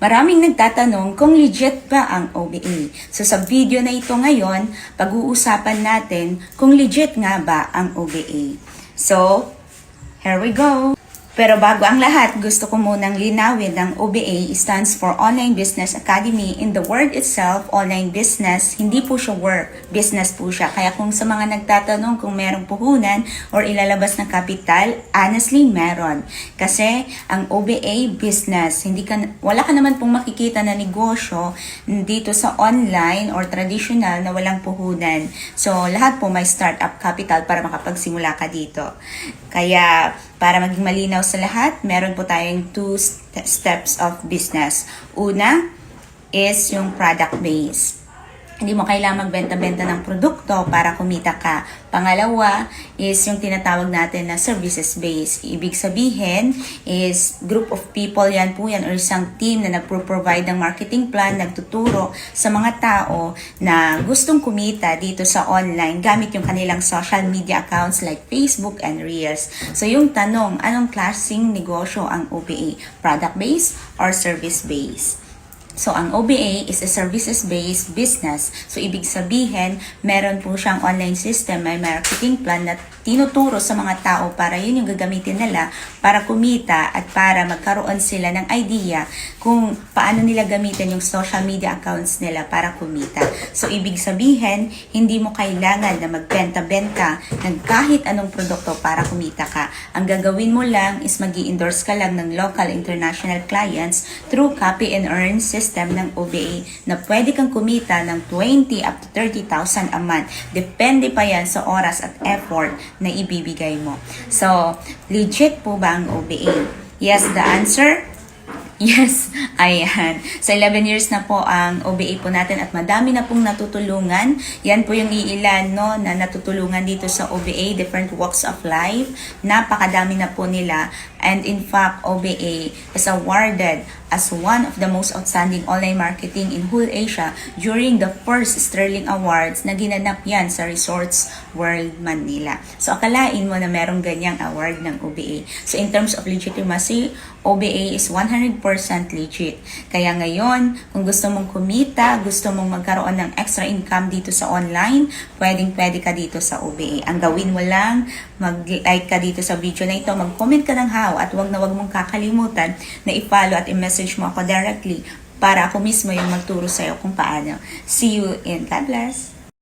Maraming nagtatanong kung legit ba ang OBA. So sa video na ito ngayon, pag-uusapan natin kung legit nga ba ang OBA. So, here we go! Pero bago ang lahat, gusto ko munang linawin ang OBA stands for Online Business Academy. In the word itself, online business, hindi po siya work. Business po siya. Kaya kung sa mga nagtatanong kung merong puhunan or ilalabas ng kapital, honestly, meron. Kasi ang OBA business, wala ka naman pong makikita na negosyo dito sa online or traditional na walang puhunan. So, lahat po may startup capital para makapagsimula ka dito. Kaya, para maging malinaw sa lahat, meron po tayong two steps of business. Una is yung product base. Hindi mo kailangan magbenta-benta ng produkto para kumita ka. Pangalawa is yung tinatawag natin na services base. Ibig sabihin is group of people yan po yan or isang team na nagpro-provide ng marketing plan, nagtuturo sa mga tao na gustong kumita dito sa online gamit yung kanilang social media accounts like Facebook and Reels. So yung tanong, anong klaseng negosyo ang OBA? Product base or service base? So, ang OBA is a services-based business. So, ibig sabihin, meron po siyang online system, may marketing plan na tinuturo sa mga tao para yun yung gagamitin nila para kumita at para magkaroon sila ng idea kung paano nila gamitin yung social media accounts nila para kumita. So, ibig sabihin, hindi mo kailangan na magbenta-benta ng kahit anong produkto para kumita ka. Ang gagawin mo lang is mag-i-endorse ka lang ng local international clients through copy and earn system ng OBA na pwede kang kumita ng 20 up to 30,000 a month. Depende pa yan sa oras at effort na ibibigay mo. So, legit po ba ang OBA? Yes, the answer? Yes, ayan. So, 11 years na po ang OBA po natin at madami na pong natutulungan. Yan po yung iilan no, na natutulungan dito sa OBA, different walks of life. Napakadami na po nila. And in fact, OBA is awarded as one of the most outstanding online marketing in whole Asia during the first Sterling Awards na ginanap yan sa Resorts World Manila. So, akalain mo na merong ganyang award ng OBA. So, in terms of legitimacy, OBA is 100% legit. Kaya ngayon, kung gusto mong kumita, gusto mong magkaroon ng extra income dito sa online, pwedeng-pwede ka dito sa OBA. Ang gawin mo lang, mag-like ka dito sa video na ito, mag-comment ka ng how at wag mong kakalimutan na i-follow at i-message mo ako directly para ako mismo yung magturo sa'yo kung paano. See you and God bless!